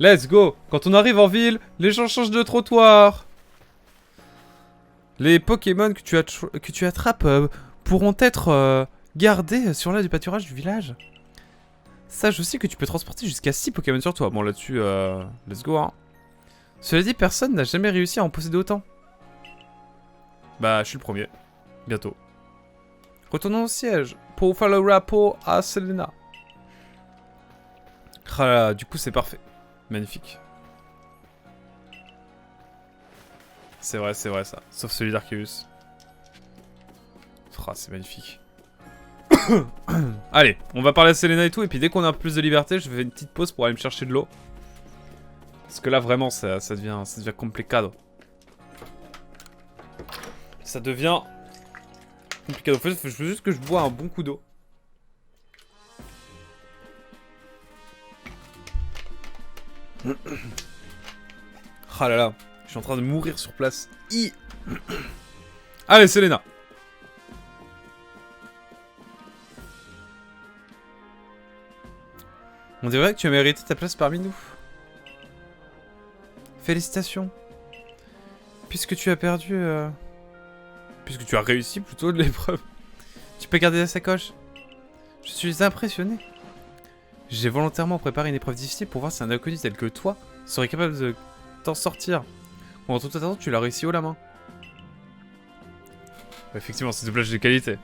Let's go. Quand on arrive en ville, les gens changent de trottoir. Les Pokémon que tu attrapes pourront être gardés sur l'aile du pâturage du village. Sache aussi que tu peux transporter jusqu'à 6 Pokémon sur toi. Bon, là-dessus, let's go, hein. Cela dit, personne n'a jamais réussi à en posséder autant. Bah, je suis le premier. Bientôt. Retournons au siège pour faire le rapport à Selena. Ah là, du coup, c'est parfait. Magnifique. C'est vrai, ça. Sauf celui d'Arceus. Ah, c'est magnifique. Allez, on va parler à Selena et tout, et puis dès qu'on a un peu plus de liberté, je fais une petite pause pour aller me chercher de l'eau. Parce que là, vraiment, ça devient complicado. Ça devient complicado. En fait, je veux juste que je bois un bon coup d'eau. Ah là là, je suis en train de mourir sur place. Allez, Selena. On dirait que tu as mérité ta place parmi nous. Félicitations. Puisque tu as perdu... Puisque tu as réussi plutôt de l'épreuve. Tu peux garder la sacoche. Je suis impressionné. J'ai volontairement préparé une épreuve difficile pour voir si un inconnu tel que toi serait capable de t'en sortir. Bon, en tout attendant, tu l'as réussi haut la main. Effectivement, c'est doublage de qualité.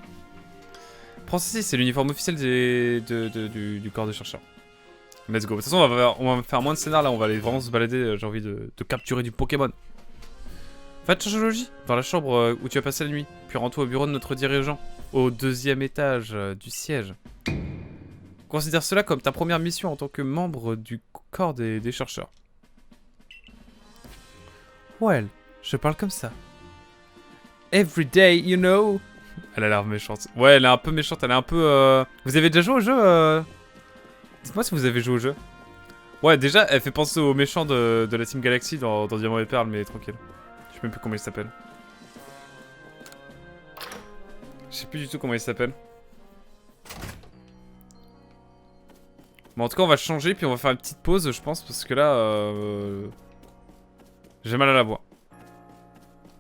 Prends ceci, c'est l'uniforme officiel du corps de chercheur. Let's go. De toute façon, on va faire moins de scénar là, on va aller vraiment se balader. J'ai envie de capturer du Pokémon. Va te changer de logis, dans la chambre où tu as passé la nuit. Puis rends-toi au bureau de notre dirigeant, au 2e étage du siège. Considère cela comme ta première mission en tant que membre du corps des chercheurs. Well, je parle comme ça. Every day, you know. Elle a l'air méchante. Ouais, elle est un peu méchante, elle est un peu... Vous avez déjà joué au jeu Dites-moi si vous avez joué au jeu. Ouais, déjà, elle fait penser au méchant de la Team Galaxy dans Diamant et Perle, mais tranquille. Je sais même plus comment il s'appelle. Je sais plus du tout comment il s'appelle. Bon, en tout cas, on va changer, puis on va faire une petite pause, je pense, parce que là, j'ai mal à la voix.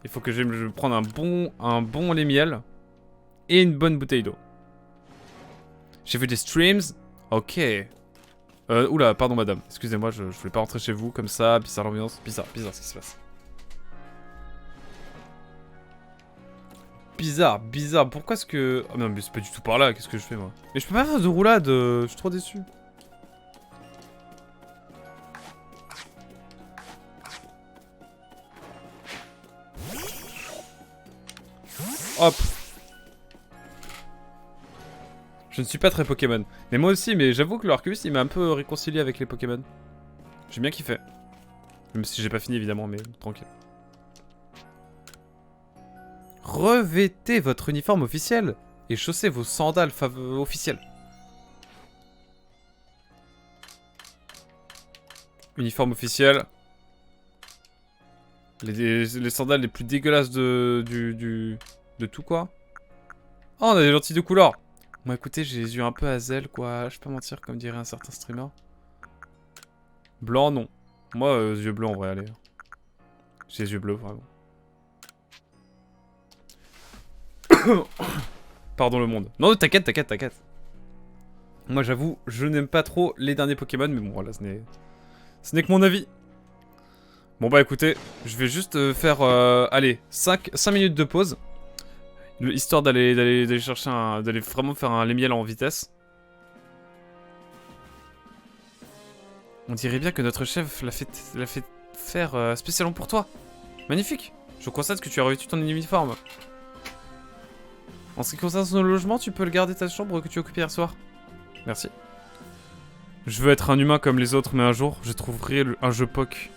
Il faut que je me prendre un bon lait miel et une bonne bouteille d'eau. J'ai vu des streams. Ok. Oula, pardon madame. Excusez-moi, je voulais pas rentrer chez vous comme ça. Bizarre l'ambiance. Bizarre ce qui se passe. Bizarre. Pourquoi est-ce que... Oh non, mais c'est pas du tout par là. Qu'est-ce que je fais, moi? Mais je peux pas faire de roulade. Je suis trop déçu. Hop. Je ne suis pas très Pokémon. Mais moi aussi, mais j'avoue que l'Arceus, il m'a un peu réconcilié avec les Pokémon. J'ai bien kiffé. Même si j'ai pas fini, évidemment, mais tranquille. Revêtez votre uniforme officiel et chaussez vos sandales officielles. Uniforme officiel. Les sandales les plus dégueulasses de tout, quoi. Oh, on a des lentilles de couleur. Bon, écoutez, j'ai les yeux un peu à zèle, quoi. Je peux pas mentir, comme dirait un certain streamer. Blanc, non. Moi, yeux bleus, en vrai, allez. J'ai les yeux bleus, vraiment. Pardon le monde. Non, t'inquiète. Moi, j'avoue, je n'aime pas trop les derniers Pokémon, mais bon, voilà, ce n'est que mon avis. Bon, bah, écoutez, je vais juste faire, allez, 5 minutes de pause. Histoire d'aller chercher d'aller vraiment faire un lait miel en vitesse. On dirait bien que notre chef l'a fait faire spécialement pour toi. Magnifique. Je constate que tu as revêtu ton uniforme. En ce qui concerne son logement, tu peux le garder ta chambre que tu occupais hier soir. Merci. Je veux être un humain comme les autres, mais un jour, je trouverai un jeu POC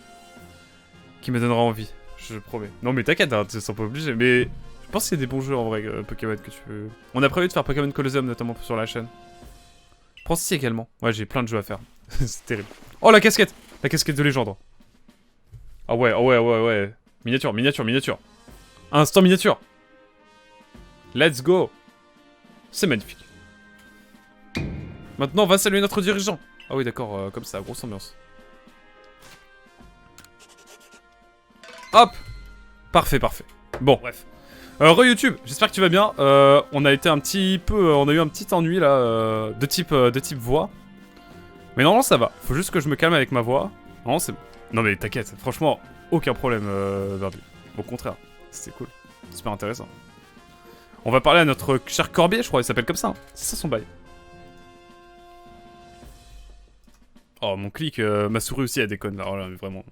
qui me donnera envie. Je promets. Non mais t'inquiète, hein, tu ne sens pas obligé, mais... Je pense qu'il y a des bons jeux en vrai, Pokémon que tu peux... On a prévu de faire Pokémon Colosseum notamment sur la chaîne. Prends ceci également. Ouais, j'ai plein de jeux à faire. C'est terrible. Oh, la casquette! La casquette de légende. Ah ouais. Miniature. Instant miniature. Let's go. C'est magnifique. Maintenant, on va saluer notre dirigeant. Ah oui, d'accord, comme ça, grosse ambiance. Hop. Parfait, parfait. Bon, bref. Re-YouTube, j'espère que tu vas bien. On a été un petit peu... on a eu un petit ennui, là, de type voix. Mais normalement, ça va. Faut juste que je me calme avec ma voix. Non, c'est bon. Non, mais t'inquiète. Franchement, aucun problème, Verdu. Au contraire. C'était cool. Super intéressant. On va parler à notre cher Corbier, je crois. Il s'appelle comme ça. Hein. C'est ça son bail. Oh, mon clic, ma souris aussi, elle déconne, là. Oh là, mais vraiment.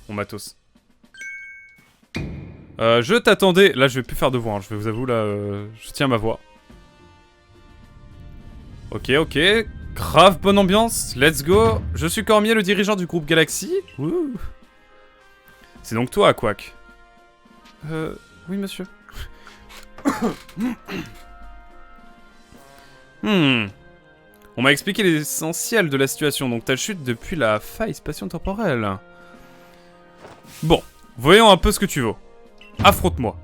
Mon matos. Je t'attendais. Là, je vais plus faire de voix. Hein. Je vais vous avouer, là, je tiens ma voix. Ok, ok. Grave bonne ambiance. Let's go. Je suis Cormier, le dirigeant du groupe Galaxy. Ouh. C'est donc toi, Quack. Oui, monsieur. On m'a expliqué l'essentiel de la situation, donc ta chute depuis la faille spatio-temporelle. Bon, voyons un peu ce que tu vaux. Affronte-moi.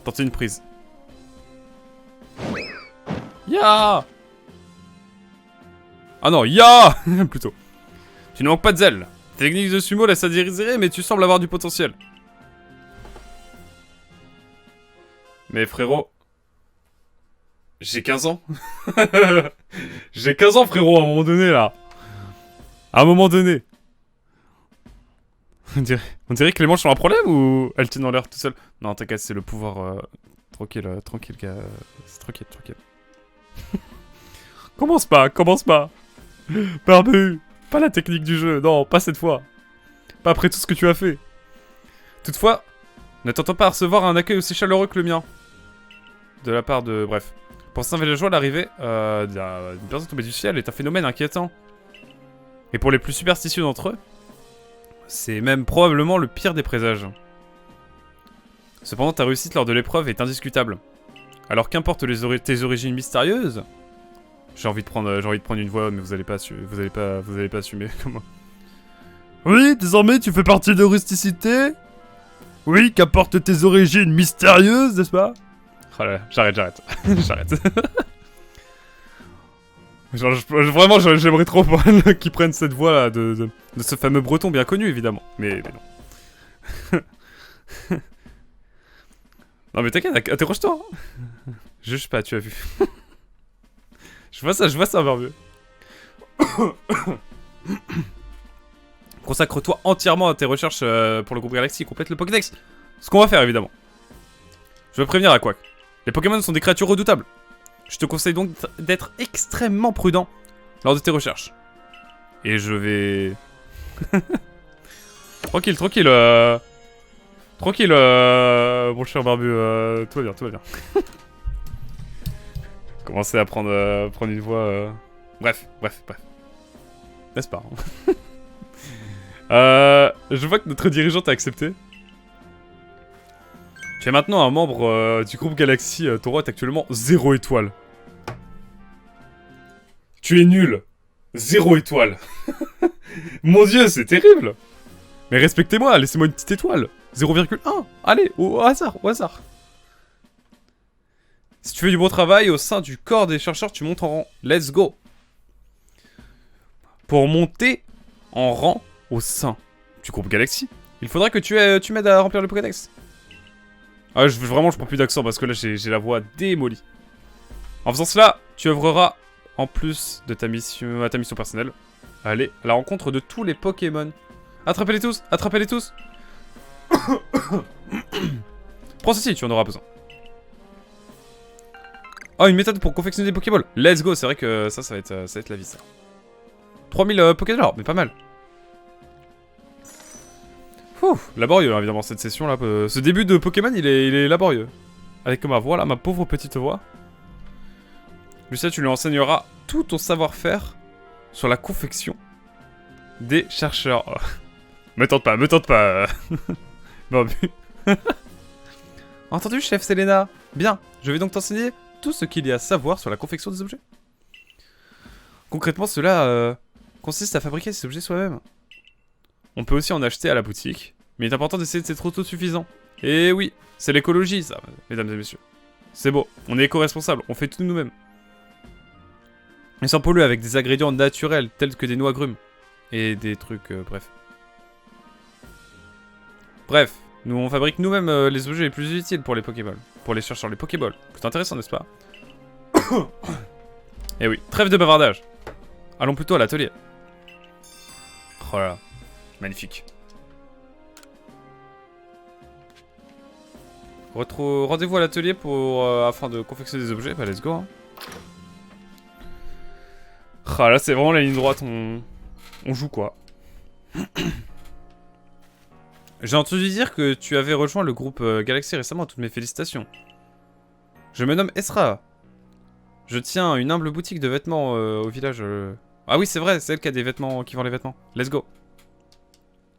Tentez une prise. Ya. Ah non, ya. Plutôt. Tu ne manques pas de zèle. Tes techniques de sumo laissent à désirer, mais tu sembles avoir du potentiel. Mais frérot... J'ai 15 ans. J'ai 15 ans, frérot, à un moment donné, là. À un moment donné. On dirait que les manches ont un problème ou elles tiennent dans l'air tout seul. Non, t'inquiète, c'est le pouvoir... Tranquille, tranquille, gars. C'est tranquille, tranquille. Commence pas, commence pas. Barbu, pas la technique du jeu, non, pas cette fois. Pas après tout ce que tu as fait. Toutefois, ne t'entends pas recevoir un accueil aussi chaleureux que le mien. De la part de... Bref. Pour certains villageois, l'arrivée d'une personne tombée du ciel est un phénomène inquiétant. Et pour les plus superstitieux d'entre eux, c'est même probablement le pire des présages. Cependant, ta réussite lors de l'épreuve est indiscutable. Alors qu'importe tes origines mystérieuses... J'ai envie de prendre une voix, mais vous allez pas assumer comme moi. Oui, désormais tu fais partie de Rusticité. Oui, qu'importe tes origines mystérieuses, n'est-ce pas? Oh là là, j'arrête. J'arrête. Genre, vraiment, j'aimerais trop qu'ils prennent cette voix là de ce fameux breton bien connu, évidemment. Mais non. Non mais t'inquiète, interroge-toi. Juge pas, tu as vu. Je vois ça, Barbu. Consacre-toi entièrement à tes recherches pour le groupe Galaxy, complète le Pokédex. Ce qu'on va faire, évidemment. Je veux prévenir à Quack. Les Pokémon sont des créatures redoutables. Je te conseille donc d'être extrêmement prudent lors de tes recherches. Et je vais... Tranquille, Tranquille, mon cher Barbu, tout va bien. Commencer à prendre une voix... Bref. N'est-ce pas je vois que notre dirigeante a accepté. Tu es maintenant un membre du groupe Galaxy. Ton roi est actuellement 0 étoile. Tu es nul. 0 étoile. Mon dieu, c'est terrible. Mais respectez-moi, laissez-moi une petite étoile. 0,1. Allez, au hasard. Si tu fais du bon travail au sein du corps des chercheurs, tu montes en rang. Let's go. Pour monter en rang au sein du groupe Galaxy, il faudra que tu m'aides à remplir le Pokédex. Ah, je prends plus d'accent parce que là, j'ai la voix démolie. En faisant cela, tu œuvreras en plus de ta mission personnelle. Allez, à la rencontre de tous les Pokémon. Attrapez-les tous. Prends ceci, tu en auras besoin. Oh, une méthode pour confectionner des Pokéballs. Let's go, c'est vrai que ça va être la vie, ça. 3000 Pokédollars, mais pas mal. Ouh, laborieux, hein, évidemment, cette session-là. Ce début de Pokémon, il est laborieux. Avec ma voix, là, ma pauvre petite voix. Lucia, tu lui enseigneras tout ton savoir-faire sur la confection des chercheurs. Oh. Me tente pas. Bon, entendu, chef Selena. Bien, je vais donc t'enseigner tout ce qu'il y a à savoir sur la confection des objets. Concrètement, cela consiste à fabriquer ces objets soi-même. On peut aussi en acheter à la boutique, mais il est important d'essayer d'être autosuffisant. Et oui, c'est l'écologie, ça, mesdames et messieurs. C'est beau, on est éco-responsable, on fait tout nous-mêmes. Et sans polluer avec des ingrédients naturels, tels que des noix agrumes. Et des trucs, bref. Bref, nous on fabrique nous-mêmes les objets les plus utiles pour les Pokéballs. Pour les chercheurs, les Pokéballs. C'est intéressant, n'est-ce pas? Eh oui, trêve de bavardage. Allons plutôt à l'atelier. Oh là là, magnifique. Rendez-vous à l'atelier pour afin de confectionner des objets. Bah let's go. Hein. Ah là c'est vraiment la ligne droite, on joue quoi. J'ai entendu dire que tu avais rejoint le groupe Galaxy récemment, toutes mes félicitations. Je me nomme Esra. Je tiens une humble boutique de vêtements au village. Ah oui c'est vrai, c'est elle qui a des vêtements, qui vend les vêtements. Let's go.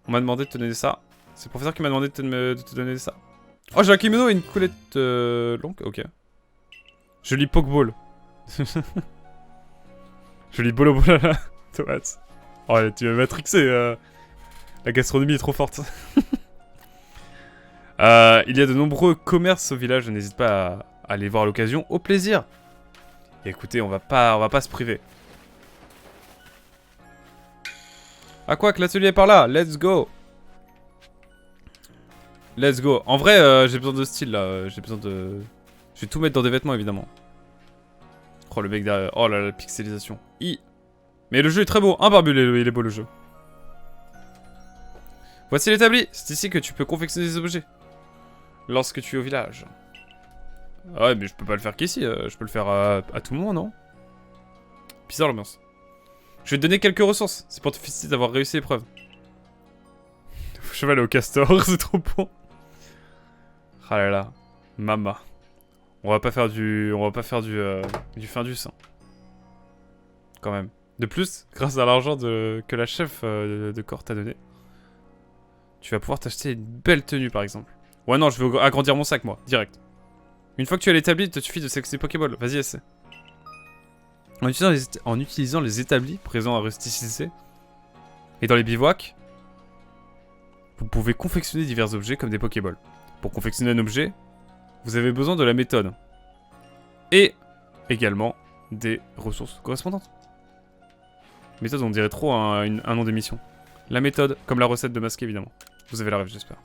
On m'a demandé de te donner ça. C'est le professeur qui m'a demandé de te donner ça. Oh j'ai un kimono et une coulette longue, ok. Je lis Pokeball. Je lis Bolo Bolala. Tomate. Oh tu m'as matrixé. La gastronomie est trop forte. Il y a de nombreux commerces au village, n'hésite pas à aller voir à l'occasion. Au plaisir. Et écoutez, on va pas se priver. Ah quoi que l'atelier est par là, let's go. Let's go. En vrai, j'ai besoin de style là, j'ai besoin de... Je vais tout mettre dans des vêtements évidemment. Oh le mec derrière, oh là la pixelisation. Mais le jeu est très beau, hein Barbule, il est beau le jeu. Voici l'établi, c'est ici que tu peux confectionner des objets. Lorsque tu es au village. Ah ouais mais je peux pas le faire qu'ici, je peux le faire à tout moment non? Bizarre l'ambiance. Je vais te donner quelques ressources, c'est pour te féliciter d'avoir réussi l'épreuve. Cheval au castor, c'est trop bon. Ah là là, mama. On va pas faire du Findus. Hein. Quand même. De plus, grâce à l'argent que la chef de corps t'a donné, tu vas pouvoir t'acheter une belle tenue par exemple. Ouais non, je veux agrandir mon sac moi, direct. Une fois que tu as l'établi, il te suffit de sélectionner Pokéball. Vas-y, essaie. En utilisant les établis présents à rusticité et dans les bivouacs, vous pouvez confectionner divers objets comme des Pokéballs. Pour confectionner un objet, vous avez besoin de la méthode. Et également des ressources correspondantes. Méthode, on dirait trop un nom d'émission. La méthode, comme la recette de masquer évidemment. Vous avez la rêve, j'espère.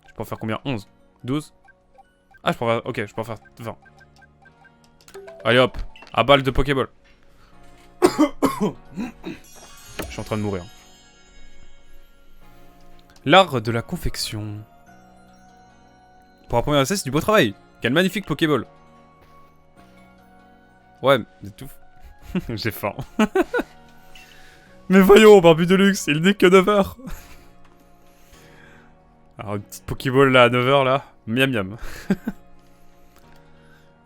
Je peux en faire combien? 11 12 Ah, je peux en faire... Ok, je peux en faire 20. Allez hop, à balle de Pokéball. Je suis en train de mourir. L'art de la confection. Pour un premier essai, c'est du beau travail. Quel magnifique Pokéball. Ouais, mais tout. J'ai faim. Mais voyons, Barbu de luxe, il n'est que 9h. Alors, une petite Pokéball là à 9h là. Miam miam.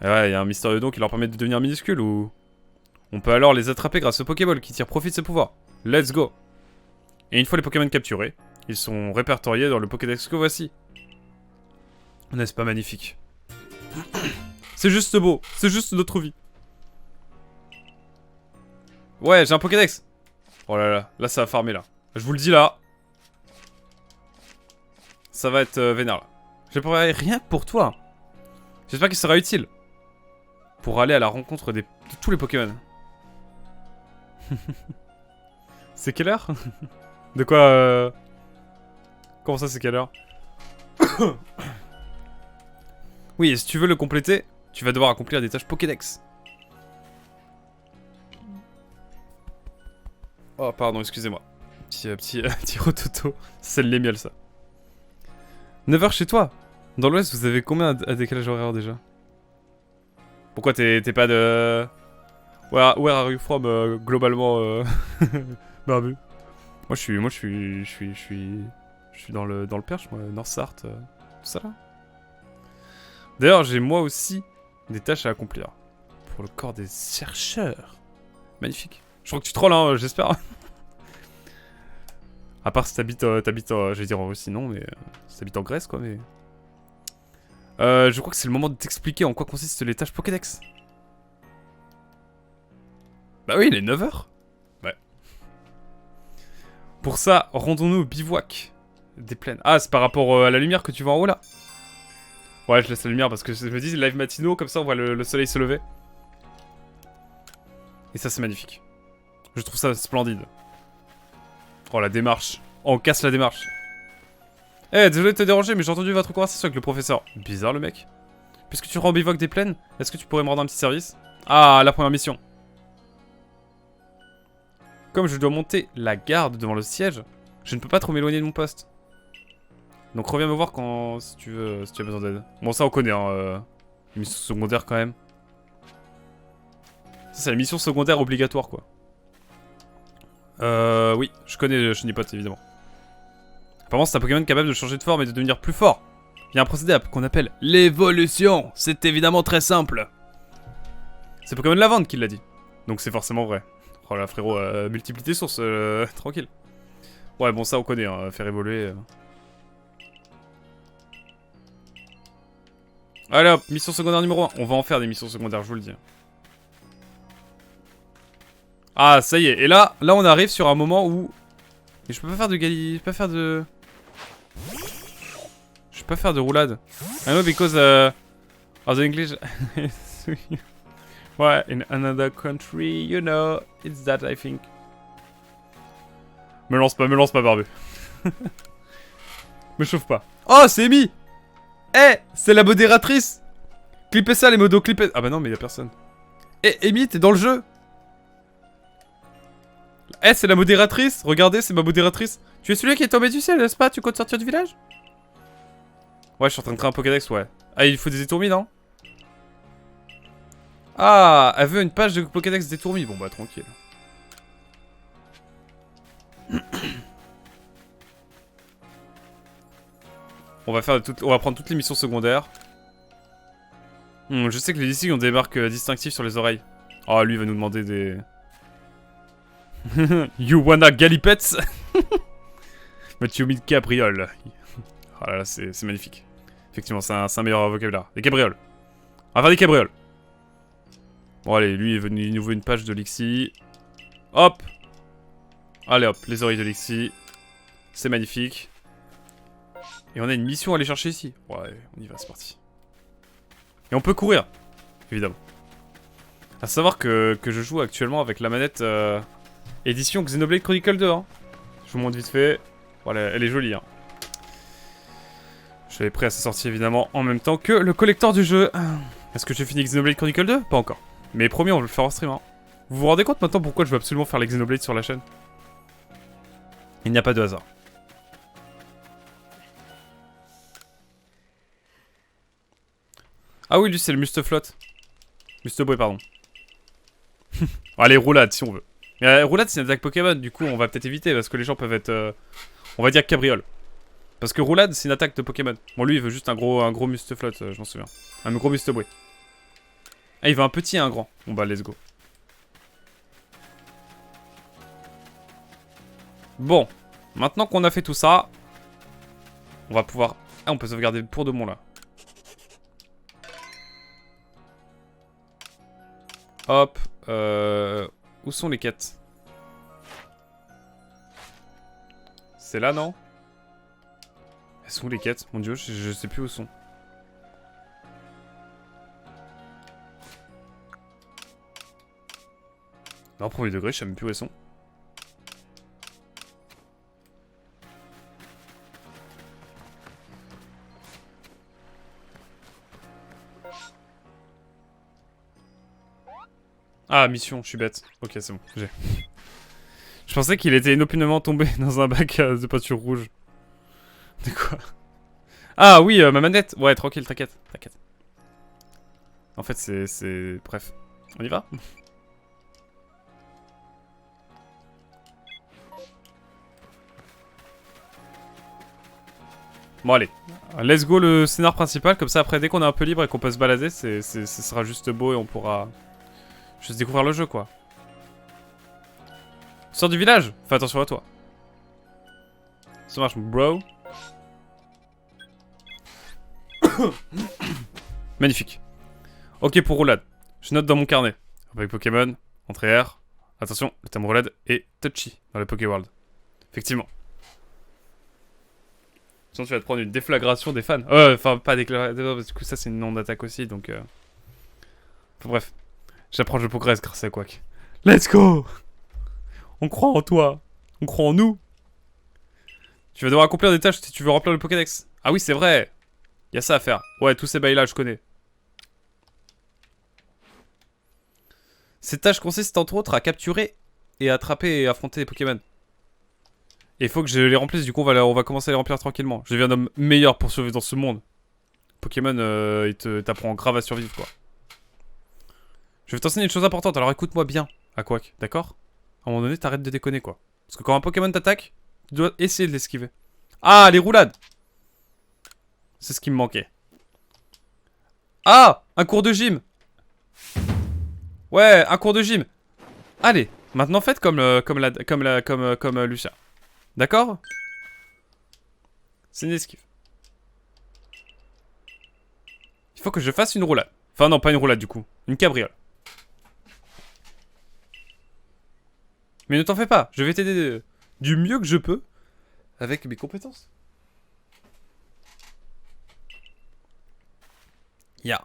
Et ouais, il y a un mystérieux don qui leur permet de devenir minuscules ou... On peut alors les attraper grâce au Pokéball qui tire profit de ses pouvoirs. Let's go. Et une fois les Pokémon capturés, ils sont répertoriés dans le Pokédex que voici. N'est-ce pas magnifique? C'est juste beau, c'est juste notre vie. Ouais, j'ai un Pokédex. Oh là là, là ça va farmer là. Je vous le dis là. Ça va être vénère là. J'ai préparé rien que pour toi. J'espère qu'il sera utile. Pour aller à la rencontre de tous les Pokémon. C'est quelle heure? De quoi Comment ça c'est quelle heure? Oui, et si tu veux le compléter, tu vas devoir accomplir des tâches Pokédex. Oh pardon, excusez-moi. Petit rototo. C'est le miel ça. 9h chez toi. Dans l'ouest, vous avez combien à décalage horaire déjà? Pourquoi t'es pas de... Where are you from globalement Barbu? Moi je suis dans le Perche, moi, Nord-Sarthe, tout ça là. D'ailleurs, j'ai moi aussi des tâches à accomplir. Pour le corps des chercheurs. Magnifique. Je crois que tu trolles, hein, j'espère. À part si t'habites, je vais dire aussi non, mais si t'habites en Grèce, quoi, mais... je crois que c'est le moment de t'expliquer en quoi consistent les tâches Pokédex. Bah oui, il est 9h. Ouais. Pour ça, rendons-nous au bivouac des plaines. Ah, c'est par rapport à la lumière que tu vois en haut, là? Ouais, je laisse la lumière parce que je me dis, live matinaux, comme ça on voit le soleil se lever. Et ça, c'est magnifique. Je trouve ça splendide. Oh, la démarche. Oh, on casse la démarche. Eh, désolé de te déranger, mais j'ai entendu votre conversation avec le professeur. Bizarre, le mec. Puisque tu rends bivoc des plaines, est-ce que tu pourrais me rendre un petit service? Ah, la première mission. Comme je dois monter la garde devant le siège, je ne peux pas trop m'éloigner de mon poste. Donc reviens me voir quand... si tu veux, si tu as besoin d'aide. Bon, ça on connaît, hein. Les missions secondaires quand même. Ça, c'est la mission secondaire obligatoire, quoi. Oui, je connais Chenipote, évidemment. Apparemment, c'est un Pokémon capable de changer de forme et de devenir plus fort. Il y a un procédé qu'on appelle l'évolution. C'est évidemment très simple. C'est Pokémon Lavande qui l'a dit. Donc c'est forcément vrai. Oh là, frérot, multiplie tes sources, tranquille. Ouais, bon, ça on connaît, hein, faire évoluer. Allez hop, mission secondaire numéro 1. On va en faire des missions secondaires, je vous le dis. Ah, ça y est. Et là on arrive sur un moment où... Mais je peux pas faire de je peux pas faire de... Je peux pas faire de roulade. I know because of the English... Ouais, in another country, you know, it's that I think. Me lance pas, barbu. Me chauffe pas. Oh, c'est Amy. Eh, c'est la modératrice. Clippez ça, les modos, clippez... Ah bah non, mais y'a personne. Eh, Amy, t'es dans le jeu. Eh, c'est la modératrice. Regardez, c'est ma modératrice. Tu es celui qui est tombé du ciel, n'est-ce pas? Tu comptes sortir du village? Ouais, je suis en train de créer un Pokédex, ouais. Ah, il faut des étourmis, non? Ah, elle veut une page de Pokédex d'étourmis. Bon, bah, tranquille. On va prendre toutes les missions secondaires. Je sais que les Lissig ont des marques distinctives sur les oreilles. Oh, lui, il va nous demander des... You wanna galipets? Mathieu Mid Cabriole. Oh là là, c'est magnifique. Effectivement, c'est un meilleur vocabulaire. Des cabrioles. On va faire des cabrioles. Bon, allez, lui, il nous veut une page de Lixie. Hop. Allez, hop, les oreilles de Lixie. C'est magnifique. Et on a une mission à aller chercher ici. Ouais, on y va, c'est parti. Et on peut courir, évidemment. À savoir que je joue actuellement avec la manette édition Xenoblade Chronicle 2. Hein. Je vous montre vite fait. Voilà, elle est jolie. Hein. Je l'avais pris à sa sortie, évidemment, en même temps que le collector du jeu. Est-ce que j'ai fini Xenoblade Chronicle 2? Pas encore. Mais promis, on va le faire en stream. Hein. Vous vous rendez compte maintenant pourquoi je veux absolument faire les Xenoblade sur la chaîne? Il n'y a pas de hasard. Ah oui, lui, c'est le Mustaflot. Musteboy, pardon. Allez, roulade, si on veut. Mais roulade, c'est une attaque Pokémon, du coup, on va peut-être éviter, parce que les gens peuvent être... on va dire cabriole. Parce que roulade, c'est une attaque de Pokémon. Bon, lui, il veut juste un gros Mustaflot, je m'en souviens. Un gros Musteboy. Ah, il veut un petit et un grand. Bon, bah, let's go. Bon. Maintenant qu'on a fait tout ça, on va pouvoir... Ah, on peut sauvegarder pour de bon, là. Hop. Où sont les quêtes? C'est là, non? Elles sont où les quêtes? Mon dieu, je sais plus où sont. Non, premier degré, je sais même plus où elles sont. Ah, mission, je suis bête. Ok, c'est bon, j'ai. Je pensais qu'il était inopinément tombé dans un bac de peinture rouge. De quoi? Ah oui, ma manette. Ouais, tranquille, t'inquiète, t'inquiète. En fait, c'est... Bref. On y va? Bon, allez. Let's go le scénar principal. Comme ça, après, dès qu'on est un peu libre et qu'on peut se balader, ce sera juste beau et on pourra... juste découvrir le jeu, quoi. Sors du village. Fais attention à toi. Ça marche, bro. Magnifique. Ok pour roulade. Je note dans mon carnet. Avec Pokémon, entrée R. Attention, le terme roulade est touchy dans le Pokéworld. Effectivement. Sinon tu vas te prendre une déflagration des fans. Enfin pas déclaration, du coup ça c'est une nom d'attaque aussi donc... Enfin bref. J'apprends, je progresse grâce à Quack. Let's go! On croit en toi. On croit en nous. Tu vas devoir accomplir des tâches si tu veux remplir le Pokédex. Ah oui, c'est vrai. Y a ça à faire. Ouais, tous ces bails-là, je connais. Ces tâches consistent entre autres à capturer et attraper et affronter des Pokémon. Et il faut que je les remplisse, du coup on va commencer à les remplir tranquillement. Je deviens un homme meilleur pour survivre dans ce monde. Pokémon, il t'apprend grave à survivre, quoi. Je vais t'enseigner une chose importante, alors écoute-moi bien, Aquac, d'accord? À un moment donné, t'arrêtes de déconner, quoi. Parce que quand un Pokémon t'attaque, tu dois essayer de l'esquiver. Ah, les roulades! C'est ce qui me manquait. Ah! Un cours de gym! Ouais, un cours de gym! Allez, maintenant faites comme Lucia. D'accord? C'est une esquive. Il faut que je fasse une roulade. Enfin non, pas une roulade du coup. Une cabriole. Mais ne t'en fais pas, je vais t'aider du mieux que je peux avec mes compétences. Ya.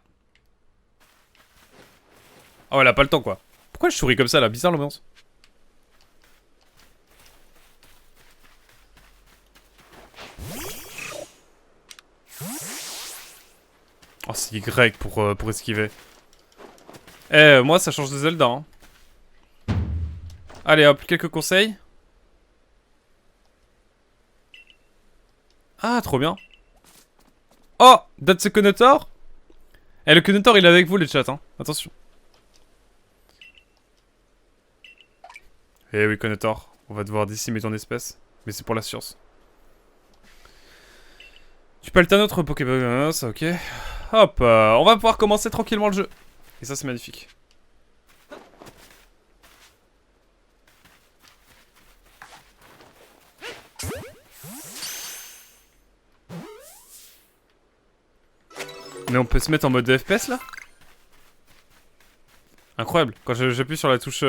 Oh, elle a pas le temps quoi. Pourquoi je souris comme ça là? Bizarre l'ambiance. Oh, c'est Y pour esquiver. Eh, moi ça change de Zelda. Hein. Allez hop, quelques conseils. Ah, trop bien. Oh, that's a Conotor. Eh, le Conotor il est avec vous les chats, hein. Attention. Eh oui, Conotor, on va devoir décimer ton espèce. Mais c'est pour la science. Tu peux alter un autre Pokémon, ça ok. Hop, on va pouvoir commencer tranquillement le jeu. Et ça c'est magnifique. Mais on peut se mettre en mode FPS là? Incroyable, quand j'appuie sur la touche...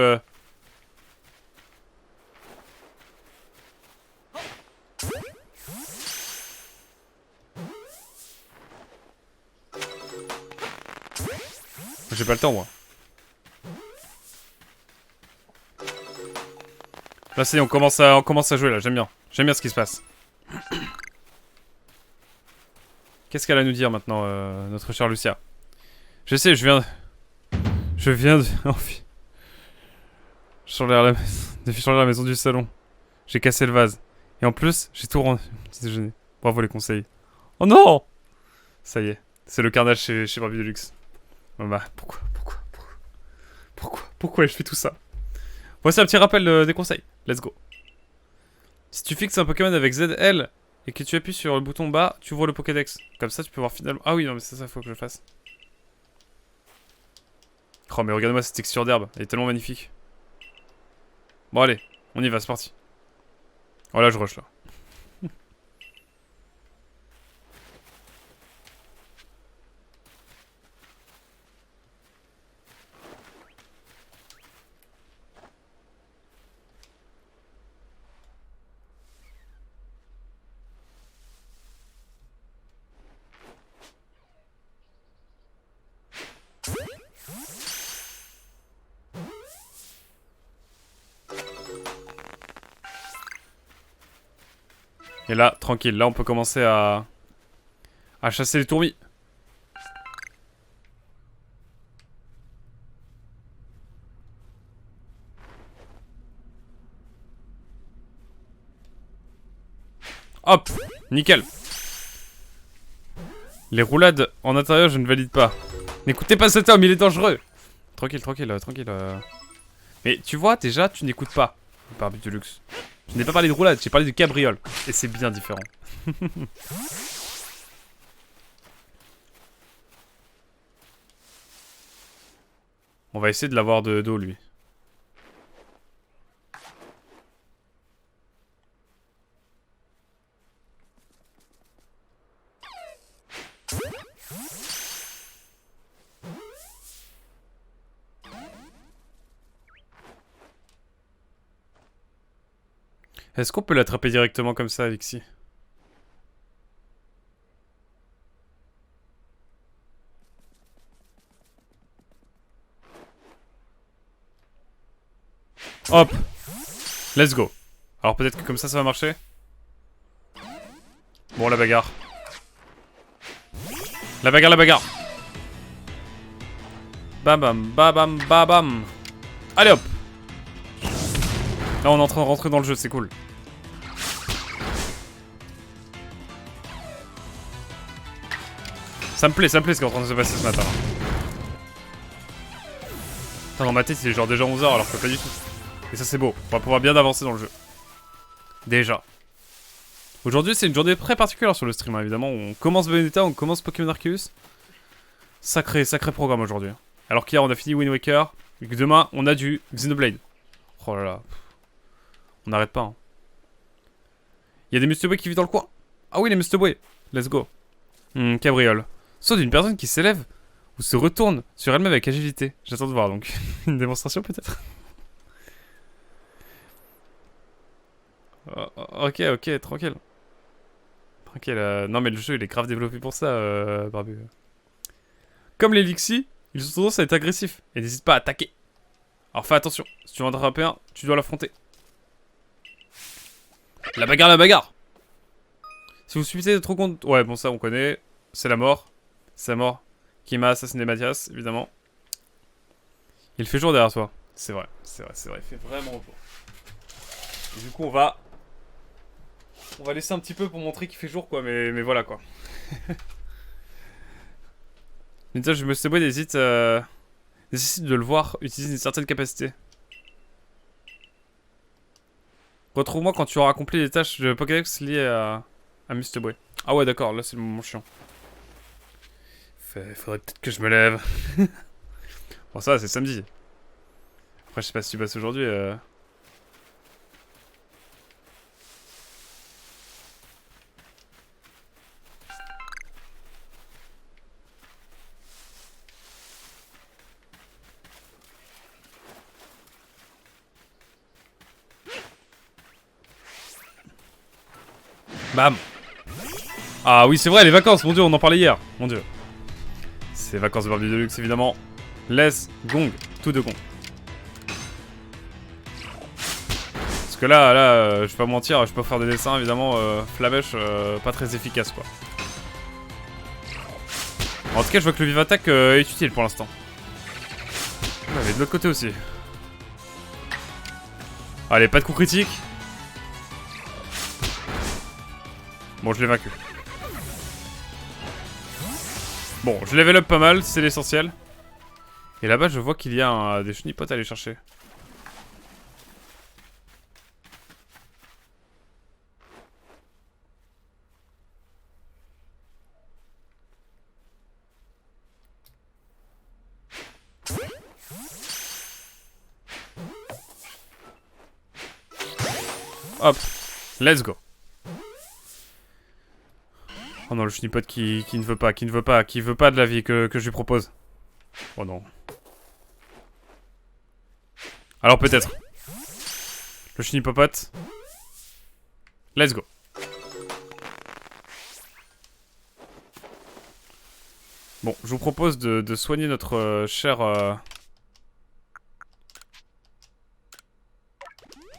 J'ai pas le temps moi. Là c'est on commence à jouer là, j'aime bien. J'aime bien ce qui se passe. Qu'est-ce qu'elle a à nous dire maintenant, notre chère Lucia? Je sais, je viens de... changer la maison du salon. J'ai cassé le vase. Et en plus, j'ai tout rendu petit déjeuner. Bravo les conseils. Oh non! Ça y est, c'est le carnage chez Barbie Deluxe. Bah, pourquoi je fais tout ça? Voici un petit rappel des conseils. Let's go. Si tu fixes un Pokémon avec ZL et que tu appuies sur le bouton bas, tu ouvres le Pokédex. Comme ça, tu peux voir finalement... Ah oui, non, mais c'est ça, faut que je fasse. Oh, mais regarde-moi cette texture d'herbe. Elle est tellement magnifique. Bon, allez. On y va, c'est parti. Oh là, je rush, là. Et là, tranquille. Là, on peut commencer à chasser les tourmis. Hop, nickel. Les roulades en intérieur, je ne valide pas. N'écoutez pas cet homme, il est dangereux. Tranquille. Mais tu vois, déjà, tu n'écoutes pas. Barbie Deluxe. Je n'ai pas parlé de roulade, j'ai parlé de cabriole. Et c'est bien différent. On va essayer de l'avoir de dos, lui. Est-ce qu'on peut l'attraper directement comme ça, Alexis? Hop. Let's go. Alors peut-être que comme ça va marcher. Bon, la bagarre. La bagarre, la bagarre. Bam bam, bam bam, bam bam. Allez hop. Là, on est en train de rentrer dans le jeu, c'est cool. Ça me plaît ce qui est en train de se passer ce matin. Putain, dans ma tête, il est genre déjà 11h alors que pas du tout. Et ça, c'est beau. On va pouvoir bien avancer dans le jeu. Déjà. Aujourd'hui, c'est une journée très particulière sur le stream, hein, évidemment. On commence Bayonetta, on commence Pokémon Arceus. Sacré programme aujourd'hui. Alors qu'hier, on a fini Wind Waker. Et que demain, on a du Xenoblade. Oh là là. On n'arrête pas. Hein. Il y a des Musteboy qui vivent dans le coin. Ah oui, les Musteboy. Let's go. Cabriole. Soit d'une personne qui s'élève ou se retourne sur elle-même avec agilité. J'attends de voir donc. Une démonstration peut-être. Ok, tranquille. Tranquille. Non mais le jeu il est grave développé pour ça, Barbu. Comme les Lixie, ils ont tendance à être agressifs et n'hésitent pas à attaquer. Alors fais attention, si tu veux en attraper un, tu dois l'affronter. La bagarre, la bagarre. Si vous suivez trop compte... Ouais, bon ça on connaît. C'est la mort. C'est la mort qui m'a assassiné Mathias, évidemment. Il fait jour derrière toi. C'est vrai. Il fait vraiment jour. Et du coup on va laisser un petit peu pour montrer qu'il fait jour quoi, mais voilà quoi. Ninja, je me suis nécessite de le voir utiliser une certaine capacité. Retrouve-moi quand tu auras accompli les tâches de Pokédex liées à Mr. Boy. Ah ouais d'accord, là c'est le moment chiant. Faudrait peut-être que je me lève. Bon ça c'est samedi. Après je sais pas si tu passes aujourd'hui. Bam. Ah oui c'est vrai les vacances, mon dieu on en parlait hier. Mon dieu. C'est vacances de Barbie Deluxe évidemment. Let's gong. Tout de gong. Parce que là, je vais pas mentir, je peux faire des dessins évidemment. Flamèche, pas très efficace quoi. En tout cas je vois que le Vive Attack est utile pour l'instant. Mais de l'autre côté aussi. Allez, pas de coup critique. Bon, je l'ai vaincu. Bon, je level up pas mal, c'est l'essentiel. Et là-bas, je vois qu'il y a des chenipotes à aller chercher. Hop, let's go. Oh non, le chenipote qui ne veut pas, qui veut pas de la vie que je lui propose. Oh non. Alors peut-être. Le chenipopote. Let's go. Bon, je vous propose de soigner notre cher...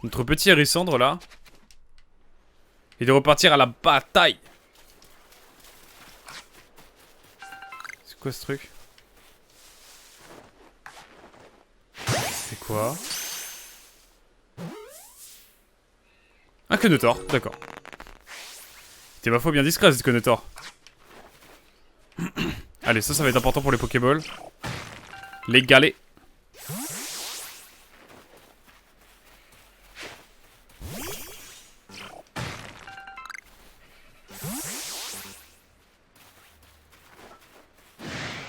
notre petit hérissandre là. Et de repartir à la bataille. C'est quoi ce truc? C'est quoi? Un Quenotor, d'accord. T'es ma foi bien discret cette Quenotor. Allez, ça va être important pour les Pokéballs. Les galets.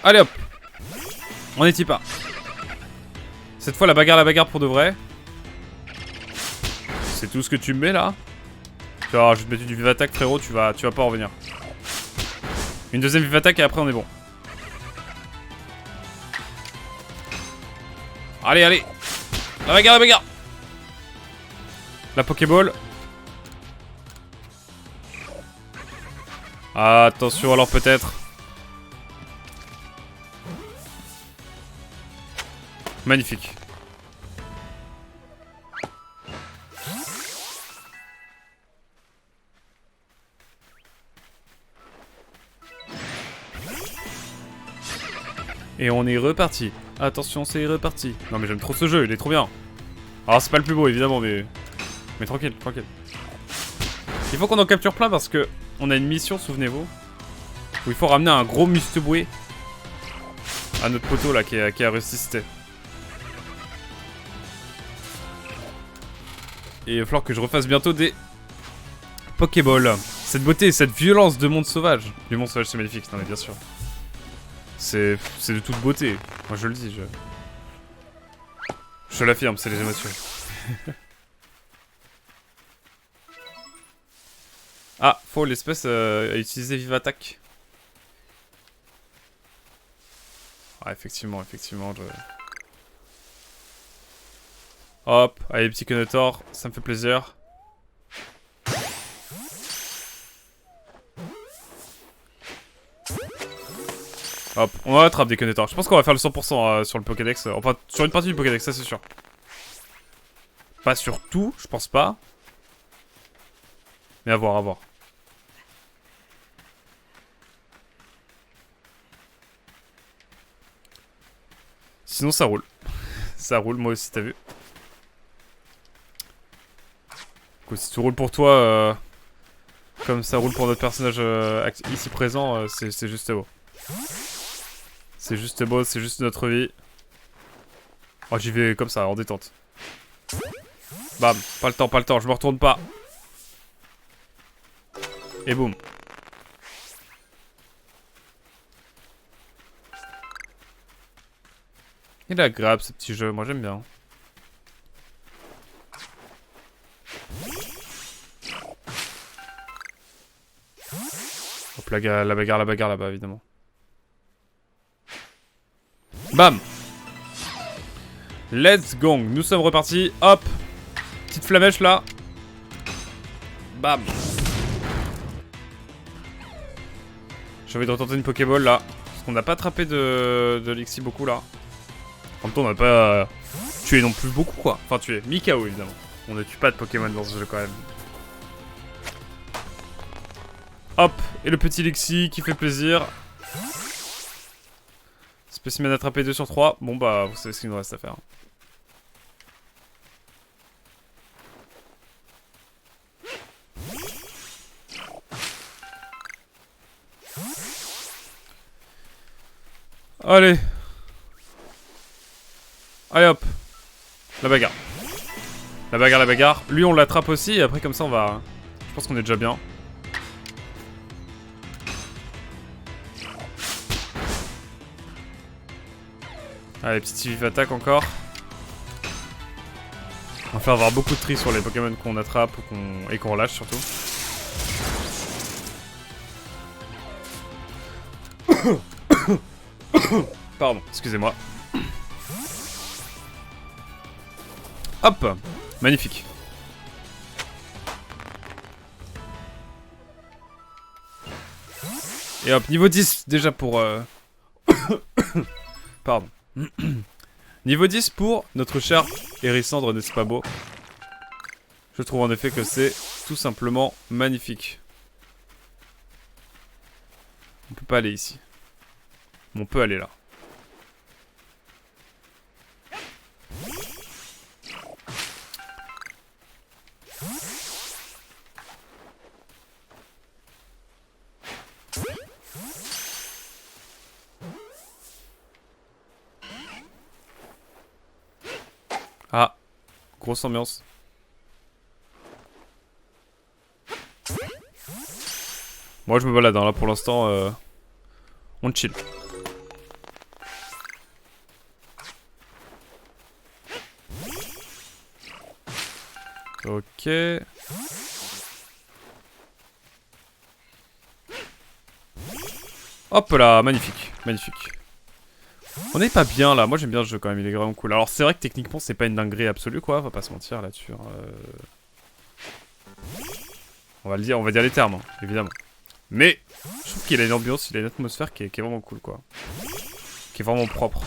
Allez hop. On est pas. Cette fois la bagarre pour de vrai. C'est tout ce que tu me mets là. Alors, je vais te mettre du Vive Attack frérot, tu vas pas en revenir. Une deuxième Vive Attack et après on est bon. Allez. La bagarre. La Pokéball. Attention alors peut-être. Magnifique. Et on est reparti. Attention, c'est reparti. Non mais j'aime trop ce jeu, il est trop bien. Alors c'est pas le plus beau évidemment, mais tranquille, tranquille. Il faut qu'on en capture plein parce que on a une mission, souvenez-vous, où il faut ramener un gros musteboué à notre poteau là qui a ressuscité. Et il va falloir que je refasse bientôt des Pokéballs. Cette beauté et cette violence de monde sauvage. Du monde sauvage c'est magnifique, non mais bien sûr. C'est de toute beauté. Moi je le dis, je l'affirme, c'est les émotions. Ah, faut l'espèce à utiliser Vive Attaque. Ah, effectivement, effectivement. Hop, allez, petit Kenetor, ça me fait plaisir. Hop, on attrape des Kenetor. Je pense qu'on va faire le 100% sur le Pokédex. Enfin, sur une partie du Pokédex, ça c'est sûr. Pas sur tout, je pense pas. Mais à voir, à voir. Sinon ça roule. Ça roule, moi aussi, t'as vu. Écoute, si tout roule pour toi, comme ça roule pour notre personnage ici présent, c'est juste beau. C'est juste beau, c'est juste notre vie. Oh, j'y vais comme ça, en détente. Bam, pas le temps, je me retourne pas. Et boum. Il est agréable ce petit jeu, moi j'aime bien. Hop, la bagarre là-bas, évidemment. Bam! Let's go! Nous sommes repartis. Hop! Petite flamèche là. Bam! J'ai envie de retenter une Pokéball là. Parce qu'on n'a pas attrapé de Lixie beaucoup là. En même temps, on n'a pas tué non plus beaucoup quoi. Enfin, tué. Mikao évidemment. On ne tue pas de Pokémon dans ce jeu quand même. Hop! Et le petit Lixie qui fait plaisir. Spécimen attrapé 2 sur 3. Bon bah, vous savez ce qu'il nous reste à faire. Allez. Allez hop. La bagarre. La bagarre. Lui on l'attrape aussi et après comme ça on va... Je pense qu'on est déjà bien. Allez, petite vive attaque encore. On va faire avoir beaucoup de tri sur les Pokémon qu'on attrape et qu'on relâche surtout. Pardon, excusez-moi. Hop, magnifique. Et hop, niveau 10 déjà pour... Pardon. Niveau 10 pour notre cher Hérissandre, n'est-ce pas beau? Je trouve en effet que c'est tout simplement magnifique. On peut pas aller ici. Mais on peut aller là. Ah, grosse ambiance. Moi je me balade hein, là pour l'instant. On chill. Ok. Hop là, magnifique, magnifique. On est pas bien là, moi j'aime bien ce jeu quand même, il est vraiment cool. Alors c'est vrai que techniquement c'est pas une dinguerie absolue quoi, on va pas se mentir là-dessus. On va le dire, on va dire les termes, hein, évidemment. Mais je trouve qu'il a une ambiance, il a une atmosphère qui est vraiment cool quoi. Qui est vraiment propre.